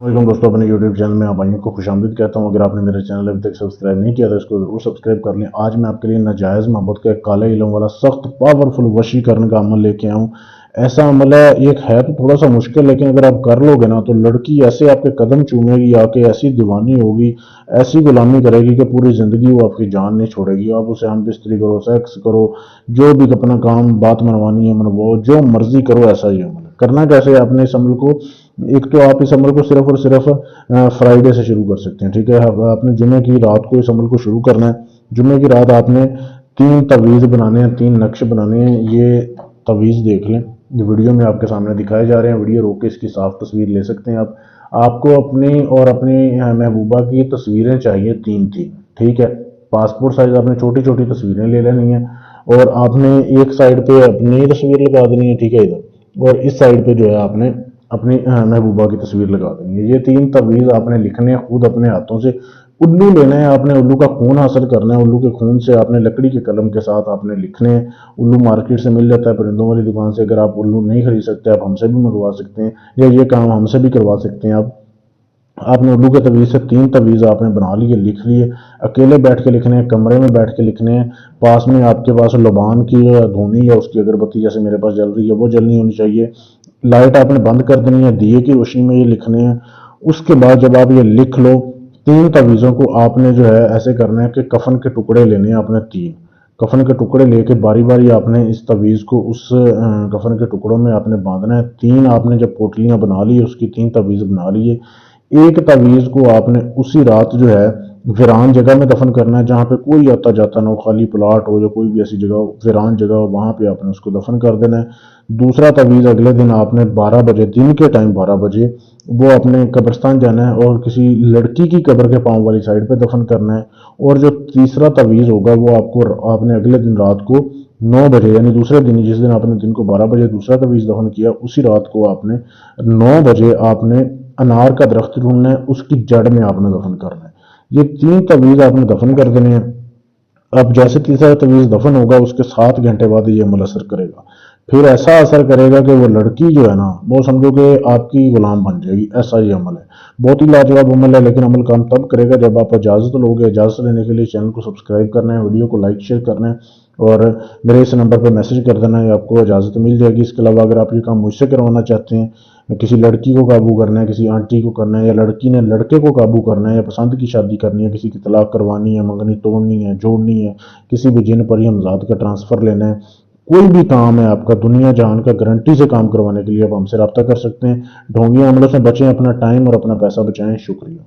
Welcome दोस्तों, अपने YouTube channel में आप भाइयों को खुशामदीद कहता हूं। अगर आपने मेरे चैनल अभी तक सब्सक्राइब नहीं किया तो इसको जरूर सब्सक्राइब कर लें। आज मैं आपके लिए नाजायज़ मोहब्बत का एक काले इल्म वाला सख्त पावरफुल वशीकरण का अमल लेके आया हूँ। ऐसा अमल है, एक है तो थोड़ा सा मुश्किल, लेकिन अगर आप कर लोगे ना तो लड़की ऐसे आपके कदम चूमेगी, आके ऐसी दीवानी होगी, ऐसी गुलामी करेगी कि पूरी ज़िंदगी वो आपकी जान नहीं छोड़ेगी। आप उसे हम बिस्तरी करो, सेक्स करो, जो भी अपना काम बात मनवानी है मनवाओ, जो मर्जी करो। ऐसा ही अमल करना कैसे है आपने इस अमल को। एक तो आप इस अमल को सिर्फ और सिर्फ फ्राइडे से शुरू कर सकते हैं, ठीक है। आपने जुमे की रात को इस अमल को शुरू करना है। जुमे की रात आपने 3 तवीज़ बनाने हैं, 3 नक्श बनाने हैं। ये तवीज़ देख लें, ये वीडियो में आपके सामने दिखाए जा रहे हैं। वीडियो रोक के इसकी साफ तस्वीर ले सकते हैं आप। आपको अपनी और अपनी महबूबा की तस्वीरें चाहिए 3-3, ठीक है। पासपोर्ट साइज आपने छोटी छोटी तस्वीरें ले लेनी है और आपने एक साइड पे अपनी तस्वीर लगा देनी है, ठीक है, इधर, और इस साइड पे जो है आपने अपनी महबूबा की तस्वीर लगा देनी है। ये 3 तवीज़ आपने लिखने हैं खुद अपने हाथों से। उल्लू लेना है आपने, उल्लू का खून हासिल करना है। उल्लू के खून से आपने लकड़ी के कलम के साथ आपने लिखने हैं। उल्लू मार्केट से मिल जाता है, परिंदों वाली दुकान से। अगर आप उल्लू नहीं खरीद सकते, आप हमसे भी मंगवा सकते हैं, या ये काम हमसे भी करवा सकते हैं आप। आपने उल्लू के तवीज़ से 3 तवीज़ आपने बना लिए, लिख लिए। अकेले बैठ के लिखने हैं, कमरे में बैठ के लिखने हैं। पास में आपके पास लुबान की धुनी या उसकी अगरबत्ती जैसे मेरे पास जल रही है वो जलनी होनी चाहिए। लाइट आपने बंद कर देनी है, दिए की रोशनी में ये लिखने हैं। उसके बाद जब आप ये लिख लो, 3 तवीज़ों को आपने जो है ऐसे करना है कि कफन के टुकड़े लेने हैं आपने 3। कफन के टुकड़े लेके बारी बारी आपने इस तवीज़ को उस कफन के टुकड़ों में आपने बांधना है। 3 आपने जब पोटलियां बना ली, उसकी 3 तवीज़ बना लिए। एक तवीज़ को आपने उसी रात जो है वीरान जगह में दफन करना है, जहाँ पे कोई आता जाता ना हो, खाली प्लाट हो या कोई भी ऐसी जगह हो, वीरान जगह हो, वहाँ पे आपने उसको दफन कर देना है। दूसरा तवीज़ अगले दिन आपने 12 बजे, दिन के टाइम 12 बजे, वो अपने कब्रिस्तान जाना है और किसी लड़की की कब्र के पाँव वाली साइड पे दफन करना है। और जो तीसरा तवीज़ होगा वो आपने अगले दिन रात को 9 बजे, यानी दूसरे दिन, जिस दिन आपने दिन को 12 बजे दूसरा तवीज़ दफन किया, उसी रात को आपने 9 बजे आपने अनार का दरख्त ढूंढना है, उसकी जड़ में आपने दफन करना है। ये 3 तवीज़ आपने दफन कर देने हैं। अब जैसे तीसरा तवीज़ दफन होगा, उसके 7 घंटे बाद ये अमल असर करेगा। फिर ऐसा असर करेगा कि वो लड़की जो है ना, वो समझो कि आपकी गुलाम बन जाएगी। ऐसा ही अमल है, बहुत ही लाजवाब अमल है। लेकिन अमल काम तब करेगा जब आप इजाज़त लोगे। इजाज़त लेने के लिए चैनल को सब्सक्राइब करना है, वीडियो को लाइक शेयर करना है और मेरे इस नंबर पर मैसेज कर देना है, आपको इजाज़त मिल जाएगी। इसके अलावा अगर आप ये काम मुझसे करवाना चाहते हैं, किसी लड़की को काबू करना है, किसी आंटी को करना है, या लड़की ने लड़के को काबू करना है, या पसंद की शादी करनी है, किसी की तलाक करवानी है, मंगनी तोड़नी है, जोड़नी है, किसी भी जिन परी हमजाद का ट्रांसफ़र लेना है, कोई भी काम है आपका दुनिया जहान का, गारंटी से काम करवाने के लिए आप हमसे रब्ता कर सकते हैं। ढोंगी अमलों से बचें, अपना टाइम और अपना पैसा बचाएं। शुक्रिया।